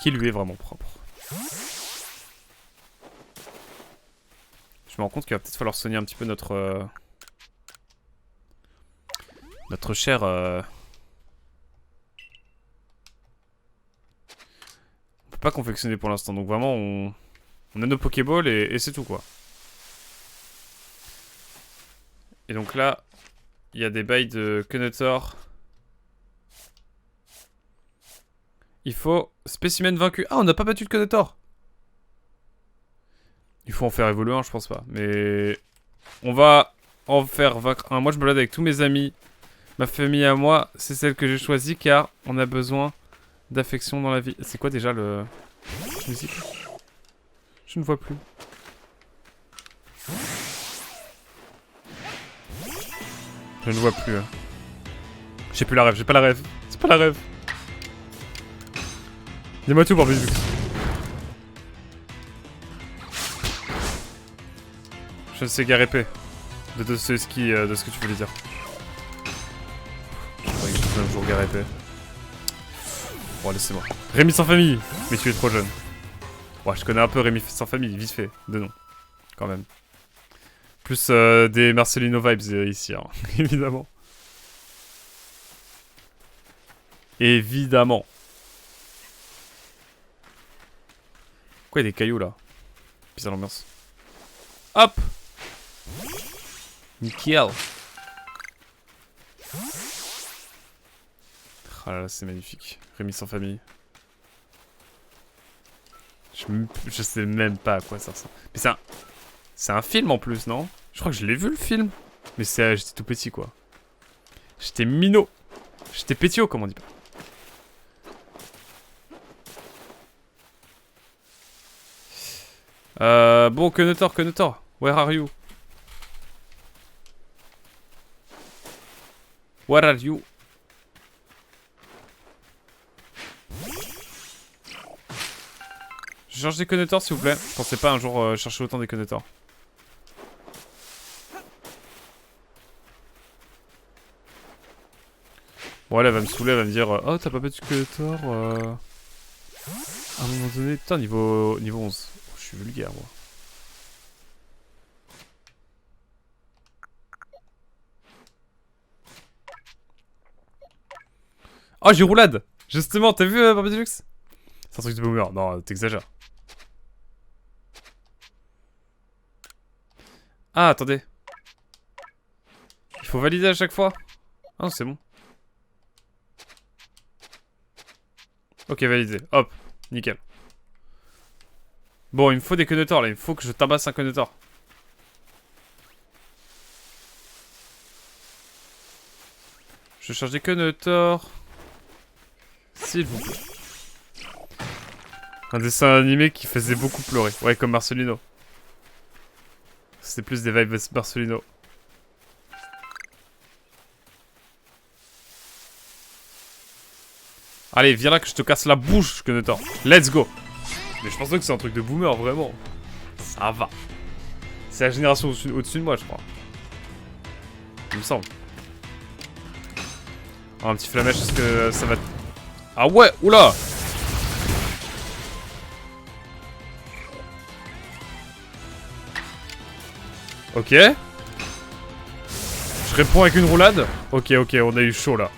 Qui lui est vraiment propre. Je me rends compte qu'il va peut-être falloir soigner un petit peu notre cher pas confectionner pour l'instant. Donc vraiment, on a nos Pokéballs et c'est tout, quoi. Et donc là, il y a des bails de Kenetor. Il faut spécimen vaincu. Ah, on n'a pas battu de Kenetor. Il faut en faire évoluer un, je pense pas. Mais on va en faire vaincre un. Moi, je me balade avec tous mes amis. Ma famille à moi, c'est celle que j'ai choisie car on a besoin d'affection dans la vie. C'est quoi déjà le... musique? Je ne vois plus. Je ne vois plus. Hein. J'ai plus la rêve, j'ai pas la rêve. C'est pas la rêve. Dis-moi tout, Barbie. Je ne sais guère épais. De Dostoevsky, de ce que tu voulais dire. Je croyais que je faisais un jour guère épais. Bon, laissez-moi. Rémi sans famille. Mais tu es trop jeune. Ouais, je connais un peu Rémi sans famille, vite fait. De nom. Quand même. Plus des Marcelino vibes ici, hein. Évidemment. Évidemment. Pourquoi il y a des cailloux là? Bizarre l'ambiance. Hop! Nickel. Ah là là, c'est magnifique. Rémi sans famille. Je sais même pas à quoi ça ressemble. Mais c'est un film en plus, non? Je crois que je l'ai vu le film. Mais j'étais tout petit quoi. J'étais minot. J'étais pétio comme on dit pas. Bon, Kenetor, where are you? Where are you? Je cherche des Kenetor s'il vous plaît. Je pensais pas un jour chercher autant des Kenetor. Bon, elle va me saouler, elle va me dire oh, t'as pas battu Kenetor à un moment donné. Putain, niveau 11. Oh, je suis vulgaire, moi. Oh, j'ai roulade. Justement, t'as vu Barbie Deluxe? C'est un truc de boomer. Non, t'exagères. Ah, attendez. Il faut valider à chaque fois. Ah, c'est bon. Ok, validé. Hop, nickel. Bon, il me faut des Kenetor là. Il faut que je tabasse un Kenetor. Je cherche des Kenetor. S'il vous plaît. Un dessin animé qui faisait beaucoup pleurer. Ouais, comme Marcelino. C'était plus des vibes Marcelino. Allez, viens là que je te casse la bouche, Kenetor. Let's go. Mais je pense pas que c'est un truc de boomer, vraiment. Ça va. C'est la génération au-dessus de moi, je crois. Il me semble. Oh, un petit flamèche, est-ce que ça va... Ah ouais, oula. Ok. Je réponds avec une roulade. Ok, on a eu chaud là.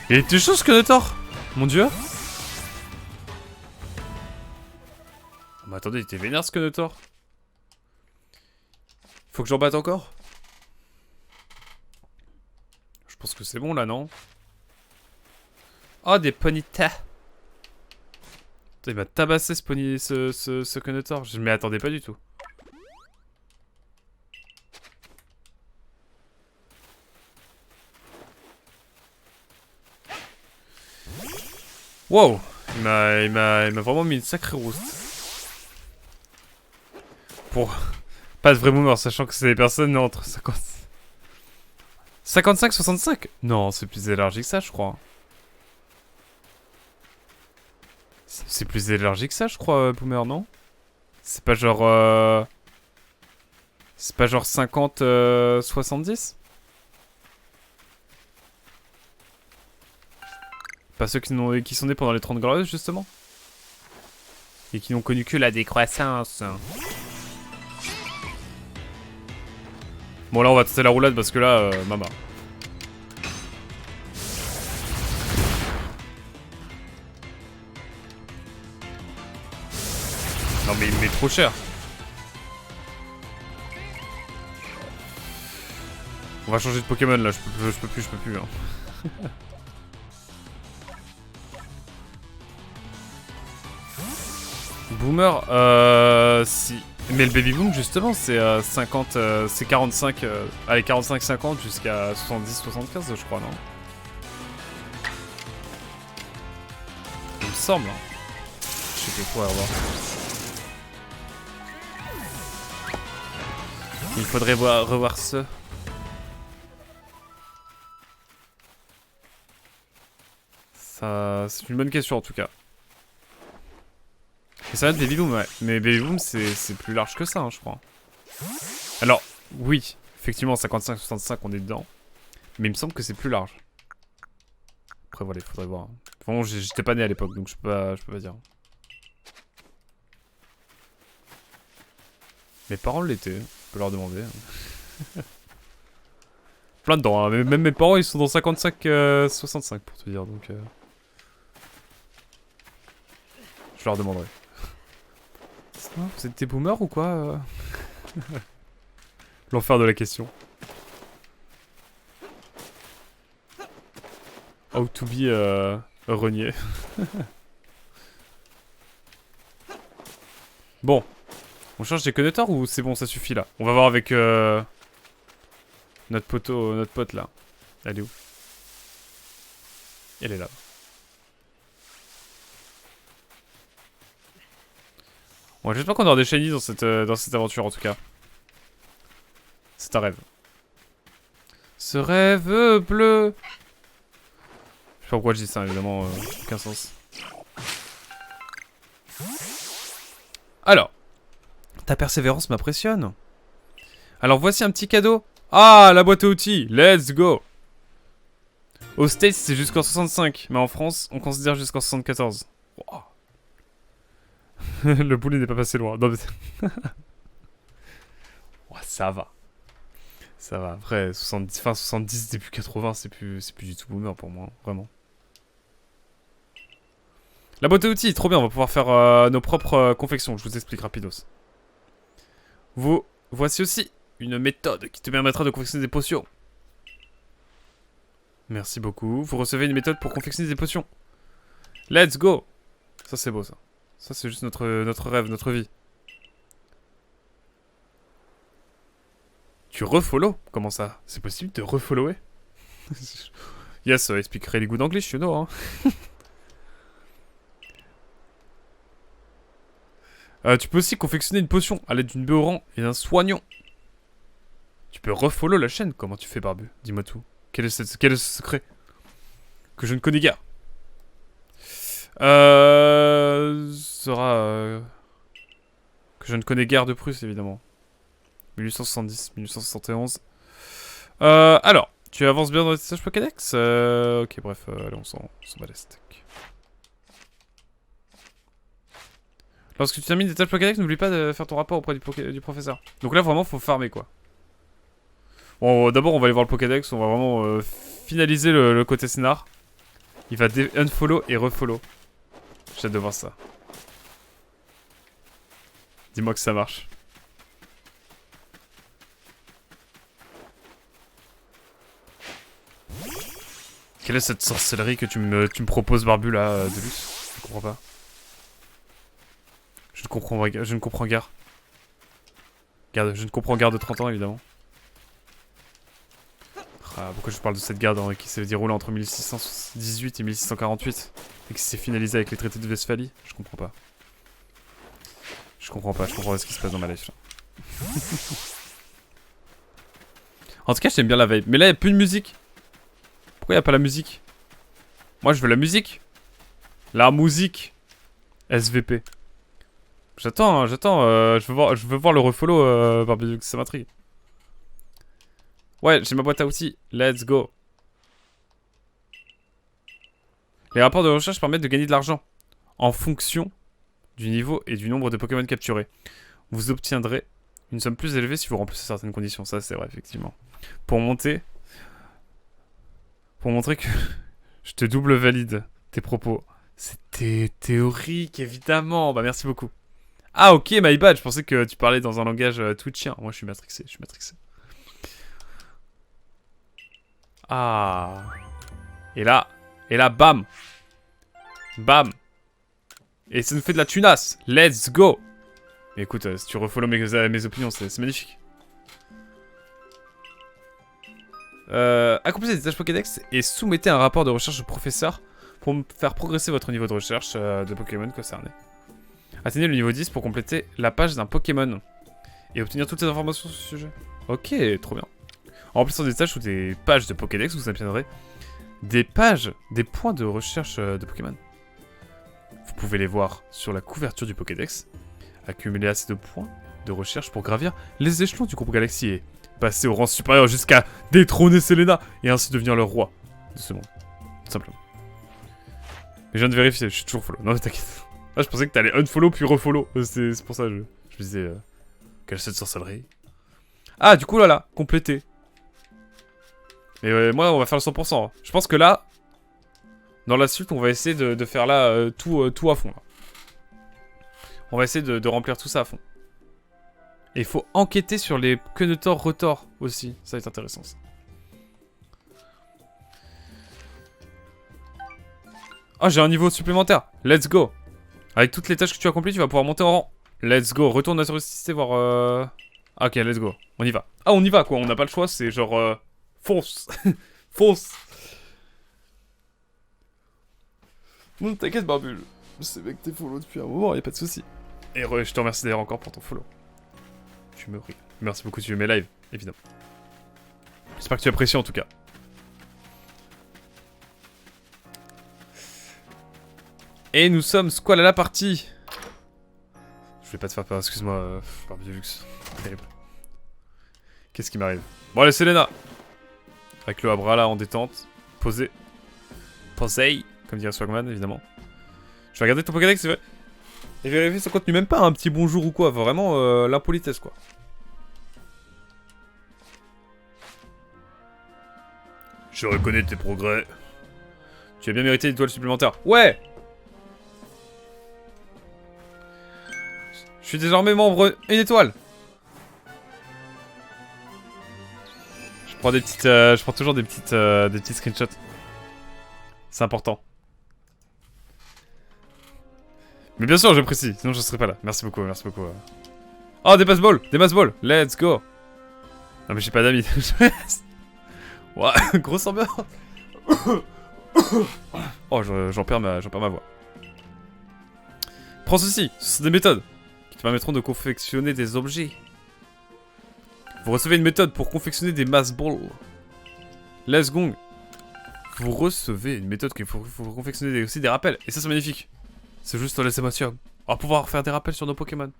Il était chaud ce Kenetor. Mon dieu. Mais attendez, il était vénère ce Kenetor. Faut que j'en batte encore. Je pense que c'est bon là, non? Oh, des ponytas. Il m'a tabassé ce Kenetor. Je m'y attendais pas du tout. Wow, il m'a vraiment mis une sacrée rouste. Pour pas de vrai boomer, sachant que c'est des personnes entre 55 65. Non, c'est plus élargi que ça, je crois. C'est plus élargi que ça, je crois, boomer, non? C'est pas genre... C'est pas genre 50 70? Pas ceux qui sont nés pendant les 30 glorieuses, justement. Et qui n'ont connu que la décroissance. Bon, là, on va tester la roulade parce que là, mama. mais il me met trop cher. On va changer de Pokémon là, je peux plus. Hein. Boomer, si. Mais le Baby Boom justement c'est 50, c'est 45, allez 45-50 jusqu'à 70-75 je crois, non? Il me semble. Hein. Je sais pas quoi revoir. Il faudrait revoir ce. Ça, c'est une bonne question en tout cas. Et ça va être Baby Boom, ouais. Mais Baby Boom, c'est plus large que ça, hein, je crois. Alors, oui, effectivement, 55-65, on est dedans. Mais il me semble que c'est plus large. Après, voilà, il faudrait voir. Bon, j'étais pas né à l'époque, donc je peux pas dire. Mes parents l'étaient, je peux leur demander. Plein dedans, hein. Même mes parents, ils sont dans 55-65, pour te dire, donc... Je leur demanderai. Vous êtes des boomers ou quoi? L'enfer de la question. How to be renié. Bon. On change des connecteurs ou c'est bon, ça suffit là? On va voir avec notre pote là. Elle est où? Elle est là. Bon, j'espère qu'on aura des shinies dans cette aventure en tout cas. C'est un rêve. Ce rêve bleu. Je sais pas pourquoi je dis ça, évidemment, aucun sens. Alors, ta persévérance m'impressionne. Alors voici un petit cadeau. Ah, la boîte à outils. Let's go. Aux States, c'est jusqu'en 65, mais en France, on considère jusqu'en 74. Wow. Le boulet n'est pas passé loin. Non, mais... ouais, ça va. Ça va. Après, 70, fin 70, début 80, c'est plus du tout boomer pour moi, vraiment. La boîte à outils, trop bien, on va pouvoir faire nos propres confections, je vous explique rapidos. Voici aussi une méthode qui te permettra de confectionner des potions. Merci beaucoup. Vous recevez une méthode pour confectionner des potions. Let's go. Ça c'est beau ça. Ça c'est juste notre rêve, notre vie. Tu refollow? Comment ça? C'est possible de refollower? Yes, I speak really good English, you know, hein. Tu peux aussi confectionner une potion à l'aide d'une béoran et d'un soignon. Tu peux refollow la chaîne. Comment tu fais, Barbu? Dis-moi tout. Quel est ce secret que je ne connais guère? Sera que je ne connais guère de Prusse, évidemment. 1870, 1871. Alors, tu avances bien dans les stages Pokédex? Ok, bref, allez, on s'en bat les steaks. Lorsque tu termines des tâches Pokédex, n'oublie pas de faire ton rapport auprès du professeur. Donc là, vraiment, faut farmer, quoi. Bon, d'abord, on va aller voir le Pokédex. On va vraiment finaliser le côté scénar. Il va unfollow et refollow. J'ai hâte de voir ça. Dis-moi que ça marche. Quelle est cette sorcellerie que tu me proposes, Barbu, là, Deluxe? Je comprends pas. Je ne comprends guère. Garde, je ne comprends guère de 30 ans, évidemment. Ah, pourquoi je parle de cette garde hein, qui s'est déroulée entre 1618 et 1648 et qui s'est finalisée avec les traités de Westphalie? Je comprends pas. Je comprends pas ce qui se passe dans ma life. En tout cas, j'aime bien la vibe. Mais là, il n'y a plus de musique. Pourquoi il n'y a pas la musique? Moi, je veux la musique. La musique. SVP. J'attends, je veux voir le refollow Barbie, ça m'intrigue. Ouais, j'ai ma boîte à outils. Let's go. Les rapports de recherche permettent de gagner de l'argent en fonction du niveau et du nombre de Pokémon capturés. Vous obtiendrez une somme plus élevée si vous remplissez certaines conditions. Ça, c'est vrai, effectivement. Pour montrer que je te double valide tes propos. C'était théorique, évidemment. Bah, merci beaucoup. Ah ok, my bad, je pensais que tu parlais dans un langage twitchien. Moi je suis matrixé, je suis matrixé. Ah. Et là, bam. Bam. Et ça nous fait de la tunasse. Let's go. Mais écoute, si tu refollow mes opinions, c'est magnifique. Accomplissez des tâches Pokédex et soumettez un rapport de recherche au professeur pour faire progresser votre niveau de recherche de Pokémon concerné. Atteignez le niveau 10 pour compléter la page d'un Pokémon et obtenir toutes les informations sur ce sujet. Ok, trop bien. En remplissant des tâches ou des pages de Pokédex, vous obtiendrez des pages, des points de recherche de Pokémon. Vous pouvez les voir sur la couverture du Pokédex. Accumuler assez de points de recherche pour gravir les échelons du groupe Galaxy et passer au rang supérieur jusqu'à détrôner Selena et ainsi devenir le roi de ce monde. Tout simplement. Mais je viens de vérifier, je suis toujours follow. Non mais t'inquiète. Ah, je pensais que t'allais unfollow puis refollow. C'est pour ça que je me disais... quelle cette sorcellerie. Ah, du coup, là, complété. Et moi, on va faire le 100%. Je pense que là, dans la suite, on va essayer de faire là tout à fond. Là. On va essayer de remplir tout ça à fond. Et il faut enquêter sur les Quenotor Rotor aussi. Ça va être intéressant, ça. Oh, j'ai un niveau supplémentaire. Let's go. Avec toutes les tâches que tu as accomplies, tu vas pouvoir monter en rang. Let's go. Retourne à la cité voir... Ah, ok, let's go. On y va. Ah, on y va, quoi. On n'a pas le choix. C'est genre... Fonce. Fonce. Non, t'inquiète, Barbule. Je sais que t'es follow depuis un moment, y'a pas de soucis. Et je te remercie d'ailleurs encore pour ton follow. Tu me ris. Merci beaucoup, tu veux mes lives, évidemment. J'espère que tu apprécies en tout cas. Et nous sommes squal à la partie. Je vais pas te faire peur, excuse-moi, Barbule Luxe. Terrible. Qu'est-ce qui m'arrive? Bon, allez, Selena. Avec le Abra là en détente. Posé. Posé. Comme dirait Swagman, évidemment. Je vais regarder ton Pokédex, c'est vrai. Et vérifier son contenu, même pas un petit bonjour ou quoi. Vraiment l'impolitesse, quoi. Je reconnais tes progrès. Tu as bien mérité l'étoile supplémentaire. Ouais! Je suis désormais membre une étoile. Je prends des petites, je prends toujours des petits screenshots. C'est important. Mais bien sûr, j'apprécie, sinon je serais pas là. Merci beaucoup, merci beaucoup. Oh, des baseballs, let's go. Non mais j'ai pas d'amis. Ouais, grosse ambiance. Oh, j'en perds ma voix. Prends ceci, ce sont des méthodes qui te permettront de confectionner des objets. Vous recevez une méthode pour confectionner des mass balls. Let's go. Vous recevez une méthode qu'il faut confectionner aussi des rappels. Et ça, c'est magnifique. C'est juste laissez-moi sûr. On va pouvoir faire des rappels sur nos Pokémon.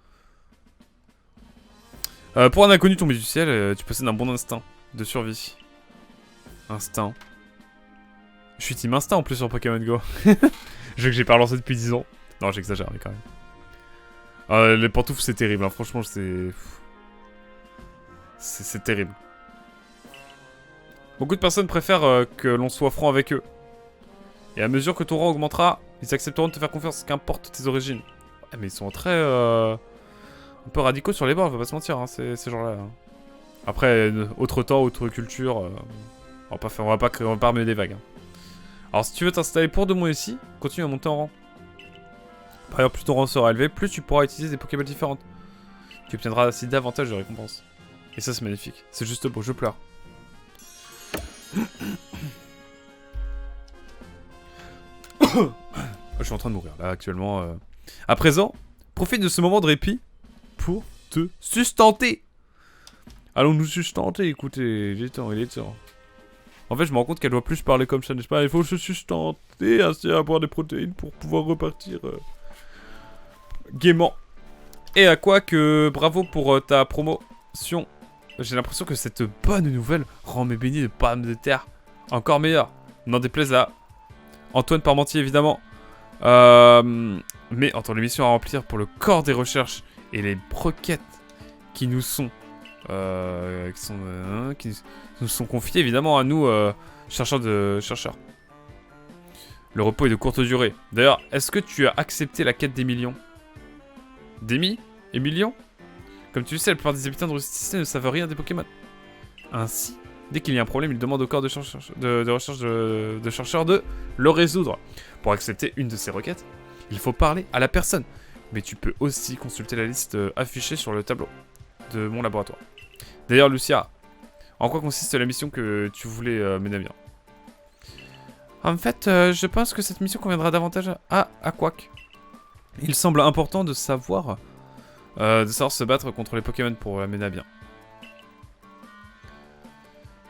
Pour un inconnu tombé du ciel, tu possèdes un bon instinct de survie. Instinct. Je suis team instinct en plus sur Pokémon Go. Jeu que j'ai pas relancé depuis 10 ans. Non, j'exagère, mais quand même. Les pantoufles, c'est terrible. Hein. Franchement, c'est terrible. Beaucoup de personnes préfèrent que l'on soit franc avec eux. Et à mesure que ton rang augmentera, ils accepteront de te faire confiance, qu'importe tes origines. Ouais, mais ils sont très... un peu radicaux sur les bords, on va pas se mentir, hein, ces gens-là. Hein. Après, autre temps, autre culture, on va pas remuer des vagues. Hein. Alors si tu veux t'installer pour de moi ici, continue à monter en rang. Par ailleurs, plus ton rang sera élevé, plus tu pourras utiliser des Pokéballs différentes. Tu obtiendras ainsi davantage de récompenses. Et ça, c'est magnifique. C'est juste beau, je pleure. Je suis en train de mourir là actuellement. À présent, profite de ce moment de répit pour te sustenter. Allons nous sustenter, écoutez, il est temps. En fait, je me rends compte qu'elle doit plus parler comme ça, n'est-ce pas? Il faut se sustenter, ainsi avoir des protéines pour pouvoir repartir gaiement. Et à quoi que bravo pour ta promotion. J'ai l'impression que cette bonne nouvelle rend mes beignets de pommes de terre encore meilleurs. N'en déplaise à Antoine Parmentier, évidemment. Mais entre les missions à remplir pour le corps des recherches et les requêtes qui nous sont confiées, évidemment, à nous, chercheurs. Le repos est de courte durée. D'ailleurs, est-ce que tu as accepté la quête des millions? Demi? Emilien? Comme tu le sais, la plupart des habitants de Rusticité ne savent rien des Pokémon. Ainsi, dès qu'il y a un problème, ils demandent au corps de recherche de chercheurs de le résoudre. Pour accepter une de ces requêtes, il faut parler à la personne. Mais tu peux aussi consulter la liste affichée sur le tableau de mon laboratoire. D'ailleurs, Lucia, en quoi consiste la mission que tu voulais mener à bien? En fait, je pense que cette mission conviendra davantage à Quack. Il semble important de savoir se battre contre les Pokémon pour la mener à bien.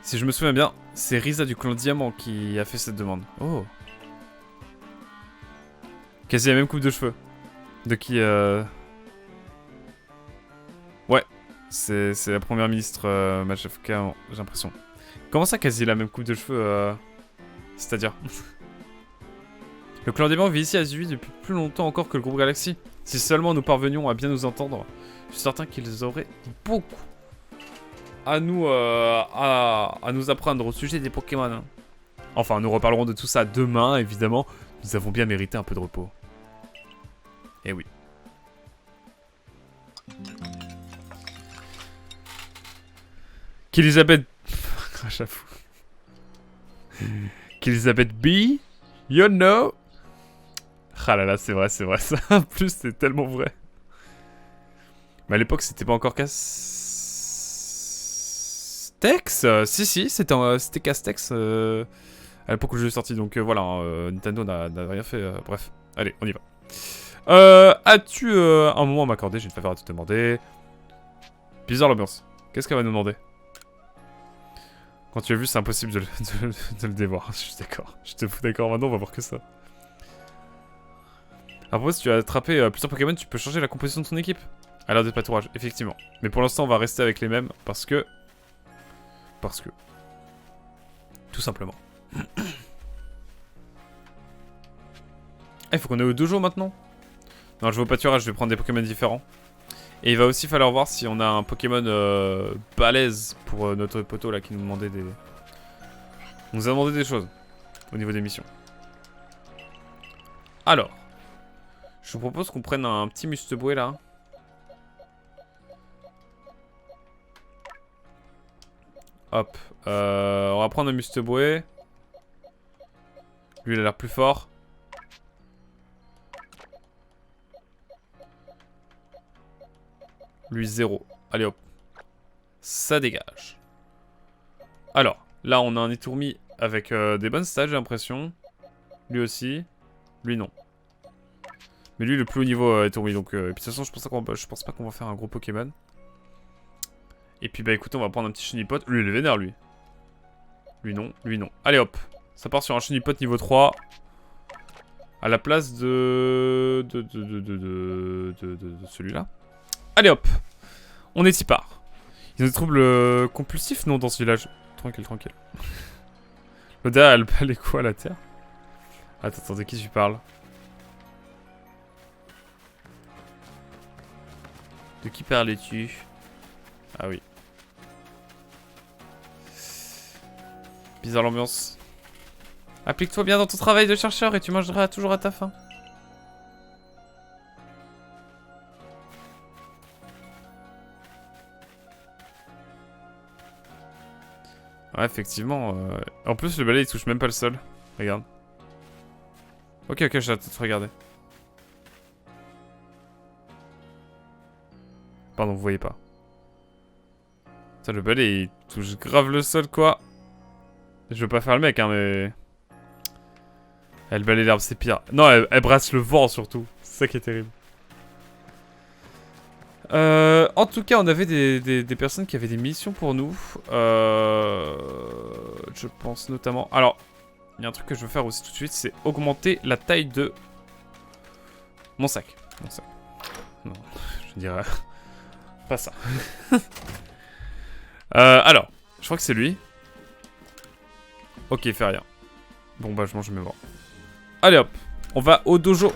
Si je me souviens bien, c'est Risa du clan Diamant qui a fait cette demande. Oh. Quasi la même coupe de cheveux. De qui Ouais, c'est la première ministre Majevka, j'ai l'impression. Comment ça, quasi la même coupe de cheveux C'est-à-dire Le clan Diamant vit ici à Zui depuis plus longtemps encore que le groupe Galaxy. Si seulement nous parvenions à bien nous entendre, je suis certain qu'ils auraient beaucoup à nous apprendre au sujet des Pokémon. Hein. Enfin, nous reparlerons de tout ça demain, évidemment. Nous avons bien mérité un peu de repos. Eh oui. Qu'Elisabeth... J'avoue. Qu'Elisabeth B, you know. Ah là là, c'est vrai, ça. En plus, c'est tellement vrai. Mais à l'époque, c'était pas encore Castex si, c'était Castex à l'époque où le jeu est sorti. Donc voilà, Nintendo n'a rien fait. Bref, allez, on y va. As-tu un moment à m'accorder? J'ai une faveur à te demander. Bizarre l'ambiance. Qu'est-ce qu'elle va nous demander? Quand tu as vu, c'est impossible de le dévoir. Je suis d'accord. Je te fous d'accord. Maintenant, on va voir que ça. Après, si tu as attrapé plusieurs Pokémon, tu peux changer la composition de ton équipe. À l'heure des pâturages, effectivement. Mais pour l'instant, on va rester avec les mêmes parce que... Tout simplement. Il faut qu'on ait au dojo maintenant. Non, je vais au pâturage, je vais prendre des Pokémon différents. Et il va aussi falloir voir si on a un Pokémon balèze pour notre poteau là qui nous demandait des... On nous a demandé des choses au niveau des missions. Alors, je vous propose qu'on prenne un petit Musteboué là. Hop, on va prendre un Musteboué. Lui il a l'air plus fort. Lui 0. Allez hop. Ça dégage. Alors, là on a un Itourmi avec des bonnes stats j'ai l'impression. Lui aussi. Lui non. Mais lui le plus haut niveau Itourmi. Donc, et puis de toute façon je pense pas qu'on va faire un gros Pokémon. Et puis bah écoutez on va prendre un petit Chenipot. Lui il est vénère lui. Lui non, lui non. Allez hop. Ça part sur un Chenipot niveau 3. À la place de celui-là. Allez hop. On est y part. Il y a des troubles compulsifs non dans ce village. Tranquille, tranquille. L'Oda elle balait quoi à la terre? Attends, de qui tu parles? De qui parlais-tu? Ah oui. Bizarre l'ambiance. Applique-toi bien dans ton travail de chercheur et tu mangeras toujours à ta faim. Ouais, effectivement. En plus, le balai il touche même pas le sol. Regarde. Ok, je vais te regarder. Pardon, vous voyez pas. Ça, le balai il touche grave le sol, quoi. Je veux pas faire le mec, hein, mais... Elle balaye l'herbe, c'est pire. Non, elle brasse le vent, surtout. C'est ça qui est terrible. En tout cas, on avait des personnes qui avaient des missions pour nous. Je pense notamment... Alors, il y a un truc que je veux faire aussi tout de suite, c'est augmenter la taille de... Mon sac. Non, je dirais... Pas ça. Alors, je crois que c'est lui. Ok, il fait rien. Bon bah je mange mes morts. Allez hop, on va au dojo.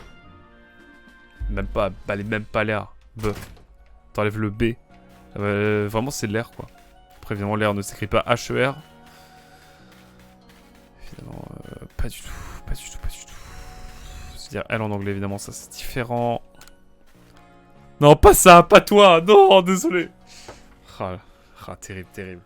Même pas, même pas l'air. B. T'enlèves le B. Vraiment c'est l'air quoi. Après évidemment l'air ne s'écrit pas H-E-R. Évidemment, pas du tout. C'est-à-dire elle en anglais évidemment, ça c'est différent. Non, pas ça, pas toi. Non, désolé. Ah, terrible, terrible.